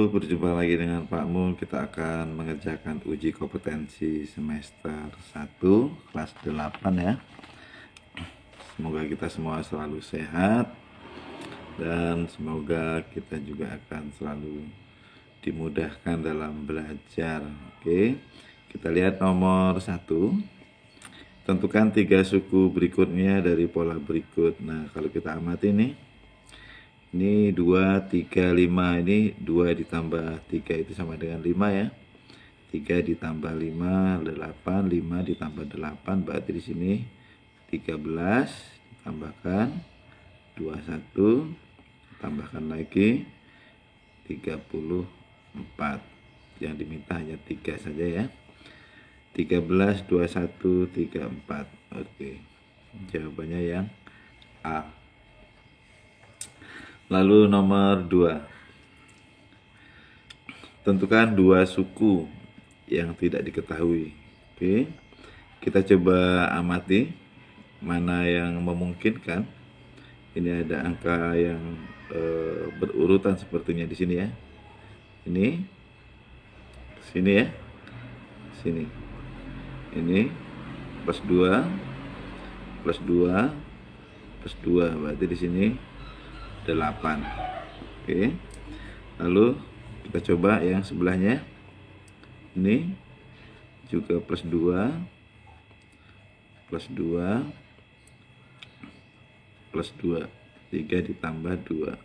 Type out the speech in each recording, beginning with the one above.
berjumpa lagi dengan Pak Mun. Kita akan mengerjakan uji kompetensi semester 1 kelas 8 ya. Semoga kita semua selalu sehat dan semoga kita juga akan selalu dimudahkan dalam belajar. Oke, kita lihat nomor 1. Tentukan 3 suku berikutnya dari pola berikut. Nah, kalau kita amati nih, ini 2, 3, 5. Ini 2 ditambah 3 itu sama dengan 5 ya. 3 ditambah 5, 8. 5 ditambah 8, berarti di sini 13. Tambahkan 21. Tambahkan lagi 34. Yang diminta hanya 3 saja ya. 13, 21, 34. Oke, jawabannya yang A. Lalu nomor 2. Tentukan 2 suku yang tidak diketahui. Oke, kita coba amati mana yang memungkinkan. Ini ada angka yang berurutan sepertinya di sini ya. Ini sini ya. Sini. Ini plus 2 plus 2 plus 2, berarti di sini 8. Oke. Lalu kita coba yang sebelahnya. Ini juga plus 2 plus 2 plus 2. 3 ditambah 2.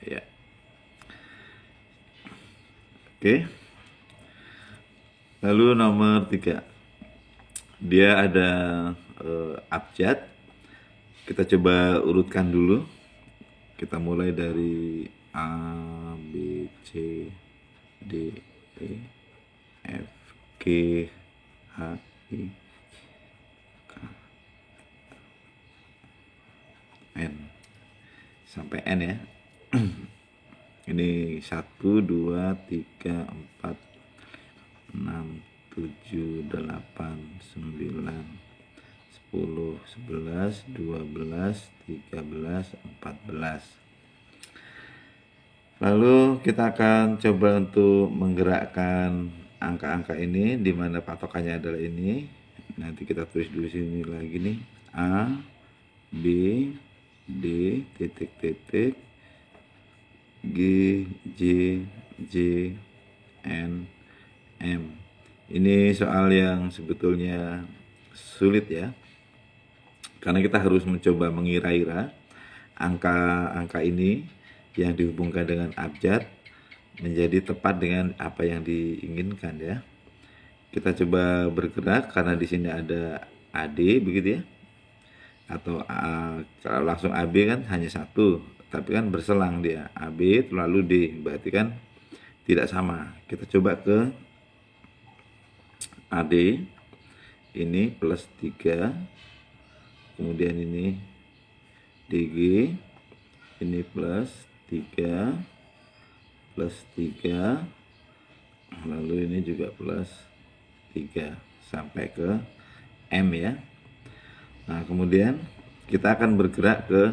Ya. Oke. Lalu nomor 3. Dia ada abjad. Kita coba urutkan dulu. Kita mulai dari A, B, C, D, E, F, G, H, I, K, N. Sampai N ya. Ini 1, 2, 3, 4, 6, 7, 8, 9, 10, 11, 12, 13, 14. Lalu kita akan coba untuk menggerakkan angka-angka ini, di mana patokannya adalah ini. Nanti kita tulis dulu sini lagi nih. A, B, D, titik-titik, G, J, J, N, M. Ini soal yang sebetulnya sulit ya. Karena kita harus mencoba mengira-ira angka-angka ini yang dihubungkan dengan abjad menjadi tepat dengan apa yang diinginkan ya. Kita coba bergerak karena di sini ada AD begitu ya. Atau kalau langsung AB kan hanya satu, tapi kan berselang dia. AB lalu D, berarti kan tidak sama. Kita coba ke AD. Ini plus 3. Kemudian ini DG, ini plus 3 plus 3, lalu ini juga plus 3 sampai ke M ya. Nah, kemudian kita akan bergerak ke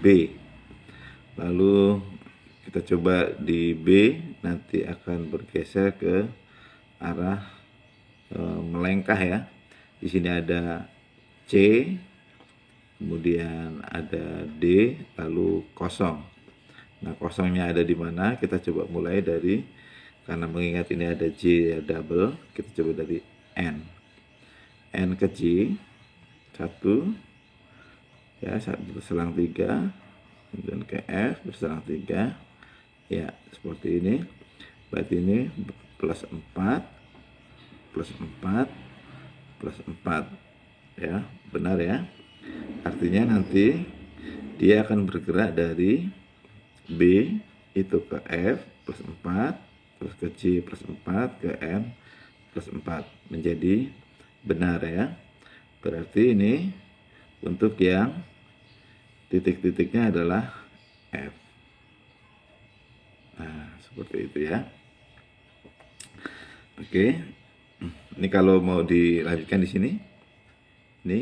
B. Lalu kita coba di B, nanti akan bergeser ke arah melengkah ya. Di sini ada C, kemudian ada D, lalu kosong. Nah, kosongnya ada di mana? Kita coba mulai dari, karena mengingat ini ada J ya, double, kita coba dari N. N ke J, 1 ya, 1 berselang 3, kemudian ke F berselang 3 ya, seperti ini. Berarti ini plus 4 plus 4 plus 4 ya, benar ya. Artinya nanti dia akan bergerak dari B itu ke F plus 4, terus ke C plus 4, ke M plus 4, menjadi benar ya. Berarti ini untuk yang titik-titiknya adalah F. Nah, seperti itu ya. Oke. Ini kalau mau dilanjutkan di sini. Ini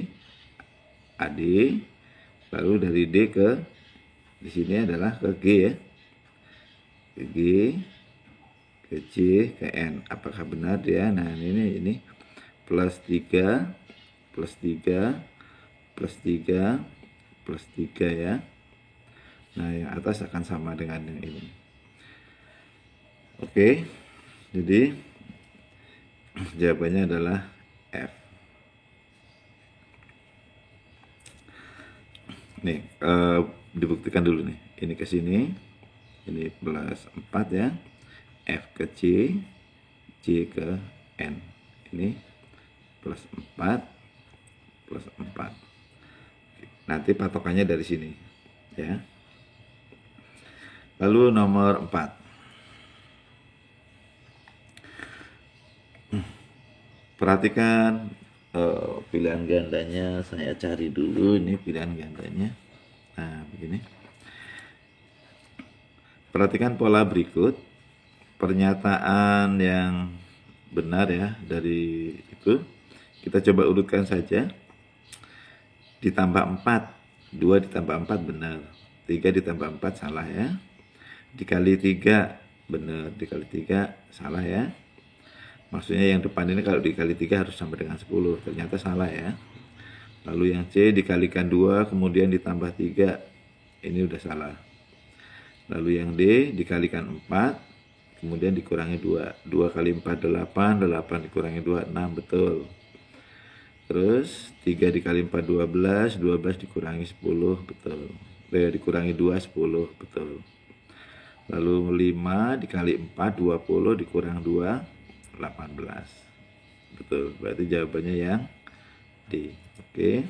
AD, lalu dari D ke di sini adalah ke G ya. ke G, ke C, ke N. Apakah benar ya? Nah, ini plus 3, plus 3, plus 3, plus 3 ya. Nah, yang atas akan sama dengan yang ini. Oke, jadi jawabannya adalah F. Nih, dibuktikan dulu nih. Ini ke sini, ini plus 4 ya. F ke C, C ke N. Ini plus 4, plus 4. Nanti patokannya dari sini ya. Lalu nomor 4. Perhatikan pilihan gandanya, saya cari dulu ini pilihan gandanya. Nah, begini. Perhatikan pola berikut. Pernyataan yang benar ya dari itu. Kita coba urutkan saja. Ditambah 4, 2 ditambah 4 benar. 3 ditambah 4 salah ya. Dikali 3 benar, dikali 3 salah ya. Maksudnya yang depan ini kalau dikali 3 harus sama dengan 10. Ternyata salah ya. Lalu yang C dikalikan 2 kemudian ditambah 3. Ini udah salah. Lalu yang D dikalikan 4 kemudian dikurangi 2. 2 kali 4 8, 8 dikurangi 2 6, betul. Terus 3 dikali 4 12, 12 dikurangi 10, betul. Dikurangi 2 10, betul. Lalu 5 dikali 4 20 dikurang 2 18, betul. Berarti jawabannya yang D. Oke.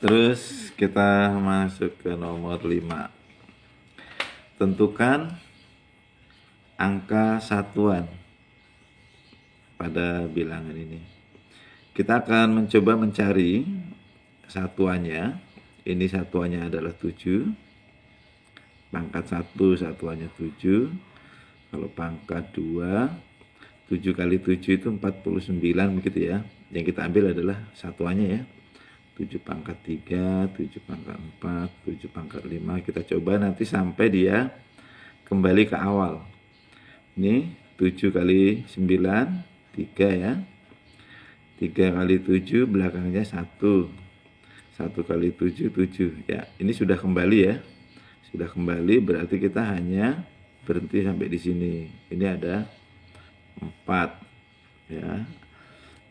Terus kita masuk ke nomor 5. Tentukan angka satuan pada bilangan ini. Kita akan mencoba mencari satuannya. Ini satuannya adalah 7. Pangkat 1 satuannya 7. Kalau pangkat 2, 7 kali 7 itu 49 begitu ya. Yang kita ambil adalah satuannya ya. 7 pangkat 3, 7 pangkat 4, 7 pangkat 5. Kita coba nanti sampai dia kembali ke awal. Ini 7 kali 9, 3 ya. 3 kali 7 belakangnya 1. 1 kali 7, 7 ya. Ini sudah kembali ya. Sudah kembali berarti kita hanya berhenti sampai di sini. Ini ada 4 ya.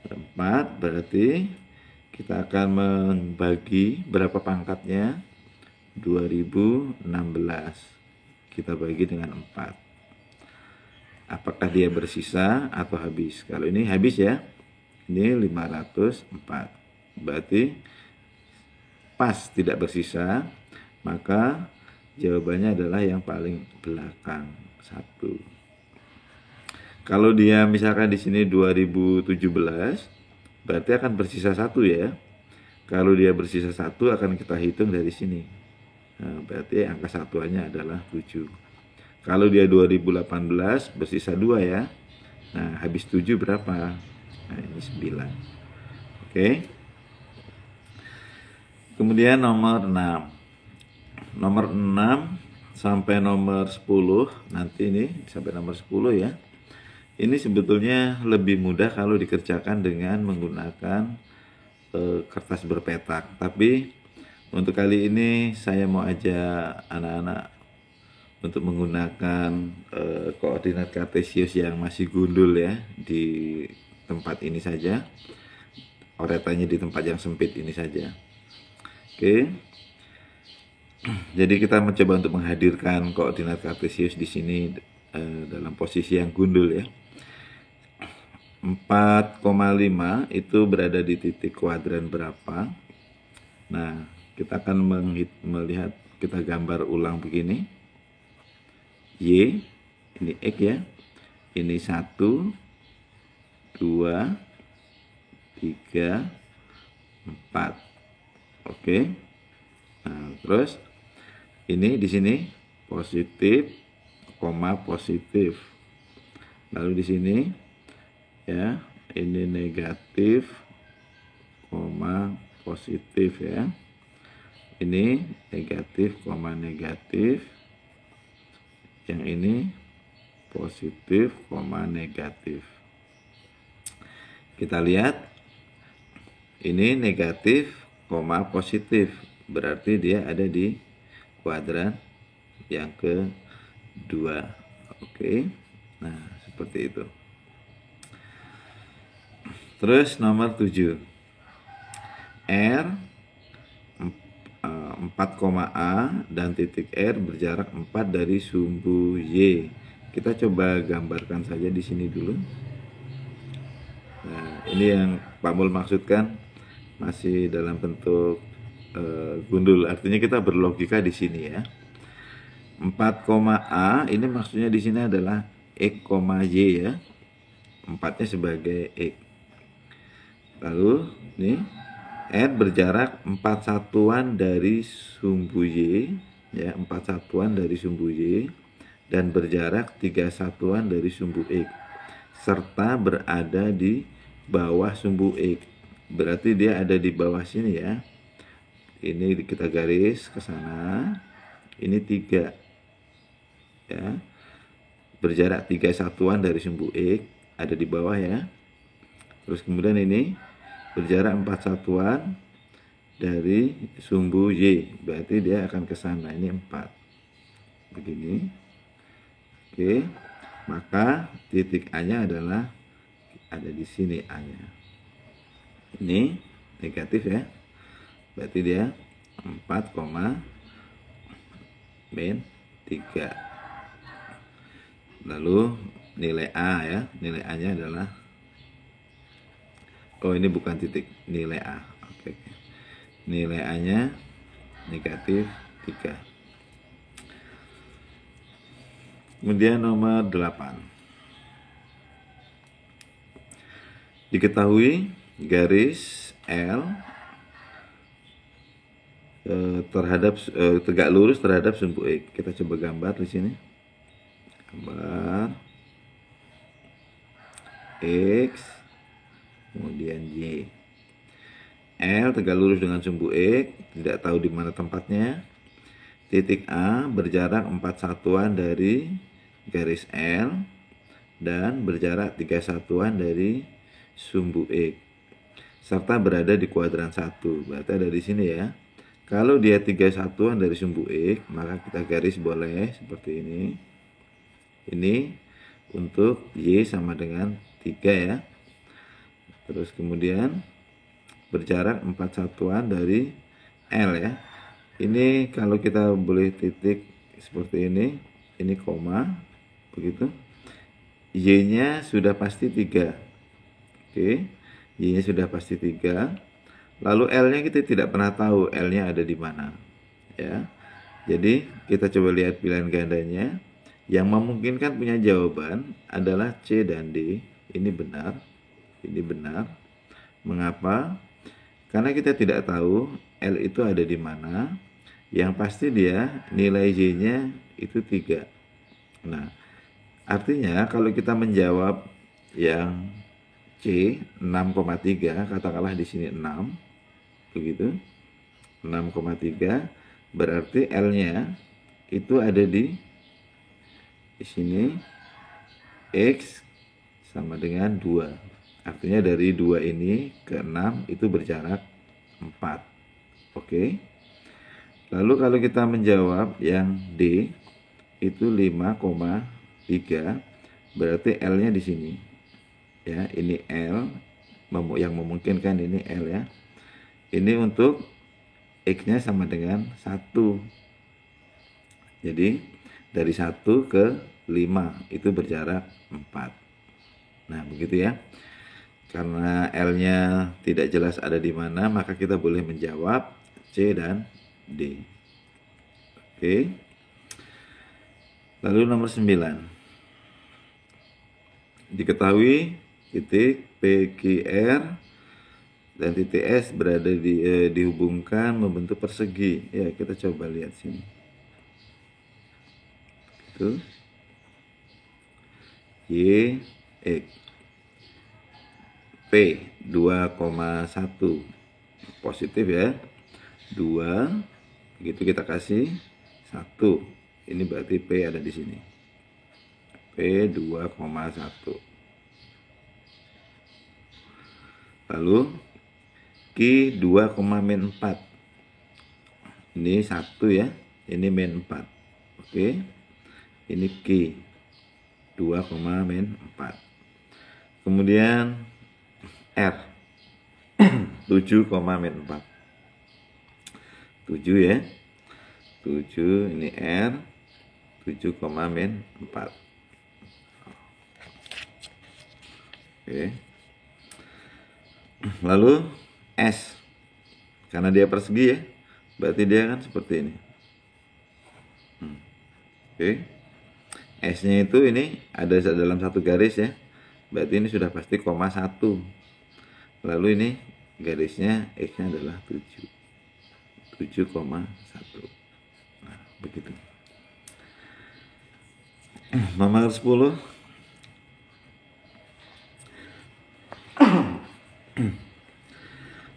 4 berarti kita akan membagi berapa pangkatnya? 2016. Kita bagi dengan 4. Apakah dia bersisa atau habis? Kalau ini habis ya. Ini 504. Berarti pas tidak bersisa, maka jawabannya adalah yang paling belakang 1. Kalau dia misalkan di sini 2017, berarti akan bersisa 1 ya. Kalau dia bersisa 1 akan kita hitung dari sini. Nah, berarti angka satuannya adalah 7. Kalau dia 2018 bersisa 2 ya. Nah, habis 7 berapa? Nah, ini 9. Oke. Kemudian nomor 6. Nomor 6 sampai nomor 10, nanti ini sampai nomor 10 ya. Ini sebetulnya lebih mudah kalau dikerjakan dengan menggunakan kertas berpetak. Tapi untuk kali ini saya mau ajak anak-anak untuk menggunakan koordinat kartesius yang masih gundul ya di tempat ini saja. Oretannya di tempat yang sempit ini saja. Oke. Jadi kita mencoba untuk menghadirkan koordinat kartesius di sini dalam posisi yang gundul ya. 4,5 itu berada di titik kuadran berapa? Nah, kita akan melihat, kita gambar ulang begini. Y, ini X ya. Ini 1, 2, 3, 4. Oke. Nah, terus ini di sini positif, koma positif. Lalu di sini ya, ini negatif, koma positif ya. Ini negatif, koma negatif. Yang ini positif, negatif. Kita lihat ini negatif, positif. Berarti dia ada di kuadran yang kedua. Oke. Nah, seperti itu. Terus nomor 7. R 4,A dan titik R berjarak 4 dari sumbu Y. Kita coba gambarkan saja di sini dulu. Nah, ini yang Pak Mul maksudkan masih dalam bentuk gundul. Artinya kita berlogika di sini ya. 4,A ini maksudnya di sini adalah X, Y ya. 4-nya sebagai X. Lalu nih R berjarak 4 satuan dari sumbu Y ya, 4 satuan dari sumbu Y dan berjarak 3 satuan dari sumbu X serta berada di bawah sumbu X. Berarti dia ada di bawah sini ya. Ini kita garis ke sana. Ini 3 ya. Berjarak 3 satuan dari sumbu X ada di bawah ya. Terus kemudian ini berjarak 4 satuan dari sumbu Y, berarti dia akan ke sana. Ini 4 begini. Oke, maka titik A nya adalah ada di sini A nya. Ini negatif ya, berarti dia 4,-3. Lalu nilai A ya, nilai A nya adalah, oh ini bukan titik, nilai A. Oke. Nilai A nya negatif 3. Kemudian nomor 8. Diketahui garis L terhadap tegak lurus terhadap sumbu X. Kita coba gambar di sini. Gambar X kemudian Y. L tegak lurus dengan sumbu X, tidak tahu di mana tempatnya. Titik A berjarak 4 satuan dari garis L dan berjarak 3 satuan dari sumbu X serta berada di kuadran 1. Berarti ada di sini ya. Kalau dia 3 satuan dari sumbu X, maka kita garis boleh seperti ini. Ini untuk Y sama dengan 3 ya. Terus kemudian berjarak 4 satuan dari L ya. Ini kalau kita boleh titik seperti ini koma, begitu. Y-nya sudah pasti 3. Oke, Y-nya sudah pasti 3. Lalu L-nya kita tidak pernah tahu L-nya ada di mana. Ya. Jadi kita coba lihat pilihan gandanya. Yang memungkinkan punya jawaban adalah C dan D. Ini benar. Ini benar. Mengapa? Karena kita tidak tahu L itu ada di mana. Yang pasti dia nilai Y-nya itu 3. Nah, artinya kalau kita menjawab yang C 6,3, katakanlah di sini 6, begitu. 6,3 berarti L-nya itu ada di sini, X sama dengan 2. Artinya dari 2 ini ke 6 itu berjarak 4. Oke. Lalu kalau kita menjawab yang D itu 5,3, berarti L-nya di sini. Ya, ini L yang memungkinkan, ini L ya. Ini untuk X-nya sama dengan 1. Jadi dari 1 ke 5 itu berjarak 4. Nah, begitu ya. Karena L-nya tidak jelas ada di mana, maka kita boleh menjawab C dan D. Oke. Lalu nomor 9. Diketahui titik PQR dan titik S berada dihubungkan membentuk persegi. Ya, kita coba lihat sini. Itu Y, X. P 2,1 positif ya. 2 begitu kita kasih 1. Ini berarti P ada di sini. P 2,1. Lalu Q 2,-4. Ini 1 ya. Ini -4. Oke. Ini Q 2,-4. Kemudian R 7,-4. 7 ya. 7 ini R 7,-4. Oke. Lalu S, karena dia persegi ya, berarti dia kan seperti ini. Oke. S-nya itu ini ada dalam satu garis ya, berarti ini sudah pasti koma 1. Lalu ini garisnya X-nya adalah 7,1. Nah, begitu. Nomor 10.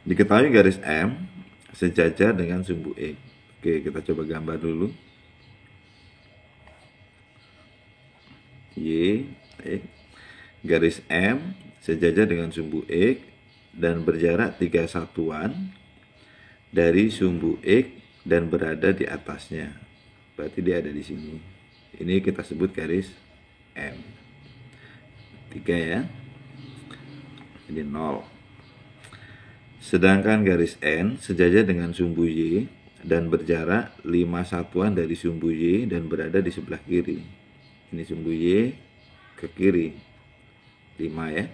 Diketahui garis M sejajar dengan sumbu X. Oke, kita coba gambar dulu. Y, X. Garis M sejajar dengan sumbu X dan berjarak 3 satuan dari sumbu X dan berada di atasnya. Berarti dia ada di sini. Ini kita sebut garis M. 3 ya. Ini 0. Sedangkan garis N sejajar dengan sumbu Y dan berjarak 5 satuan dari sumbu Y dan berada di sebelah kiri. Ini sumbu Y ke kiri. 5 ya.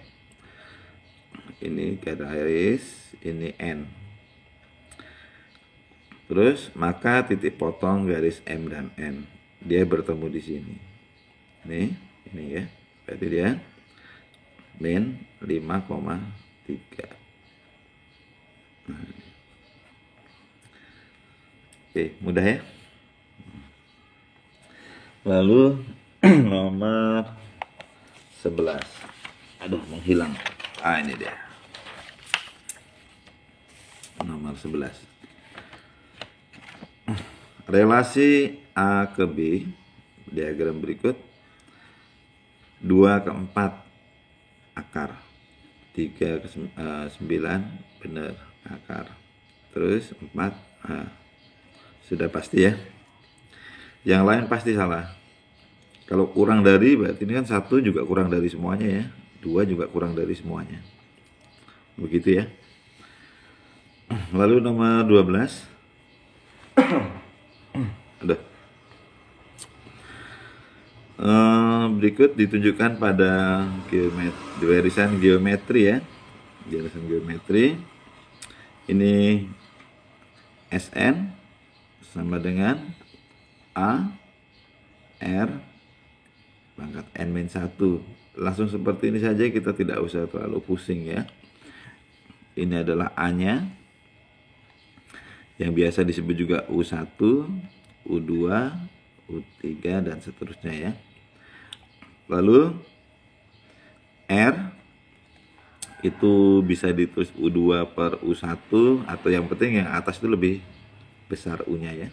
Ini garis, ini N. Terus maka titik potong garis M dan N. Dia bertemu di sini. Ini ya. Berarti dia min 5,3. Oke, mudah ya. Lalu nomor 11. Aduh, menghilang. Ini dia. Nomor 11. Relasi A ke B, diagram berikut. 2/4 akar. 3/9 benar akar. Terus 4 sudah pasti ya. Yang lain pasti salah. Kalau kurang dari berarti ini kan 1 juga kurang dari semuanya ya. 2 juga kurang dari semuanya. Begitu ya. Lalu nomor 12. Aduh. Berikut ditunjukkan pada barisan geometri ya. Barisan geometri. Ini SN sama dengan A R pangkat N-1. Langsung seperti ini saja, kita tidak usah terlalu pusing ya. Ini adalah A-nya yang biasa disebut juga U1, U2, U3 dan seterusnya ya. Lalu R itu bisa ditulis U2 per U1 atau yang penting yang atas itu lebih besar U-nya ya.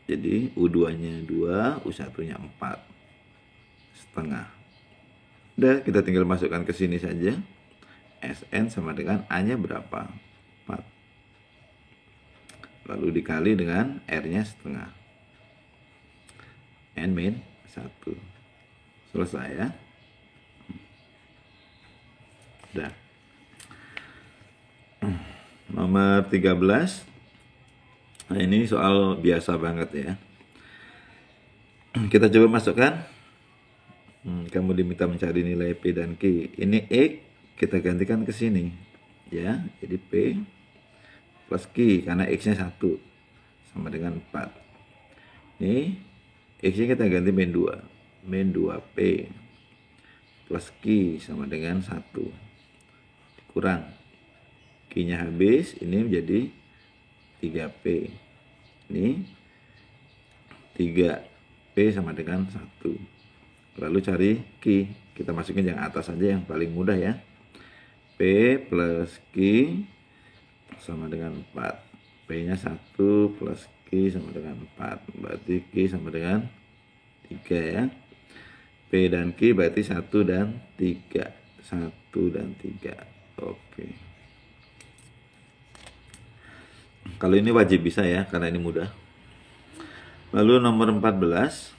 Jadi U2-nya 2, U1-nya 4,5. Udah, kita tinggal masukkan ke sini saja. SN sama dengan A-nya berapa? 4. Lalu dikali dengan R-nya setengah. N-1. Selesai ya. Udah. Nomor 13. Nah, ini soal biasa banget ya. Kita coba masukkan. Kamu diminta mencari nilai P dan Q. Ini X kita gantikan ke sini. Ya, jadi P plus Q karena X-nya 1 sama dengan 4. Ini X-nya kita ganti min 2. Min 2P plus Q sama dengan 1. Kurang. Q-nya habis, ini menjadi 3P. Ini 3P sama dengan 1. Lalu cari Q. Kita masukin yang atas saja yang paling mudah ya. P plus Q sama dengan 4. P-nya 1 plus Q Q sama dengan 4. Berarti Q sama dengan 3 ya. P dan Q berarti 1 dan 3. 1 dan 3. Oke. Kalau ini wajib bisa ya, karena ini mudah. Lalu nomor 14.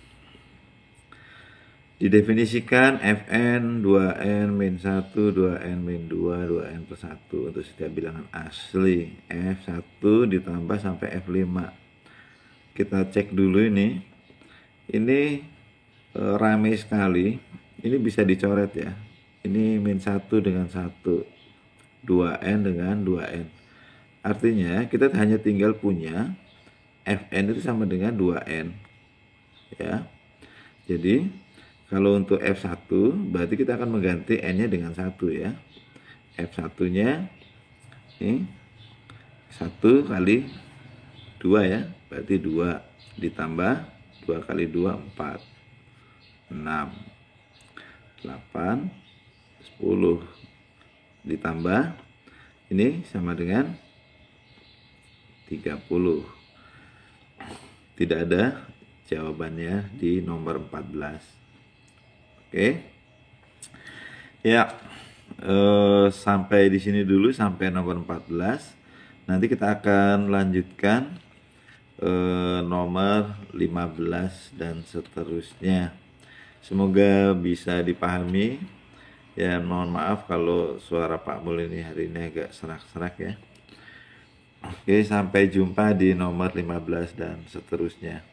Didefinisikan Fn 2n min 1, 2n min 2, 2n per 1 untuk setiap bilangan asli. F1 ditambah sampai F5. Kita cek dulu ini. Ini rame sekali. Ini bisa dicoret ya. Ini min 1 dengan 1. 2n dengan 2n. Artinya kita hanya tinggal punya Fn itu sama dengan 2n. Ya. Jadi kalau untuk F1 berarti kita akan mengganti N-nya dengan 1 ya. F1-nya ini 1 kali 2 ya. Berarti 2 ditambah 2 kali 2 4. 6 8 10 ditambah ini sama dengan 30. Tidak ada jawabannya di nomor 14. Oke. Ya. Sampai di sini dulu, sampai nomor 14. Nanti kita akan lanjutkan nomor 15 dan seterusnya. Semoga bisa dipahami. Ya, mohon maaf kalau suara Pak Mul ini hari ini agak serak-serak ya. Oke, sampai jumpa di nomor 15 dan seterusnya.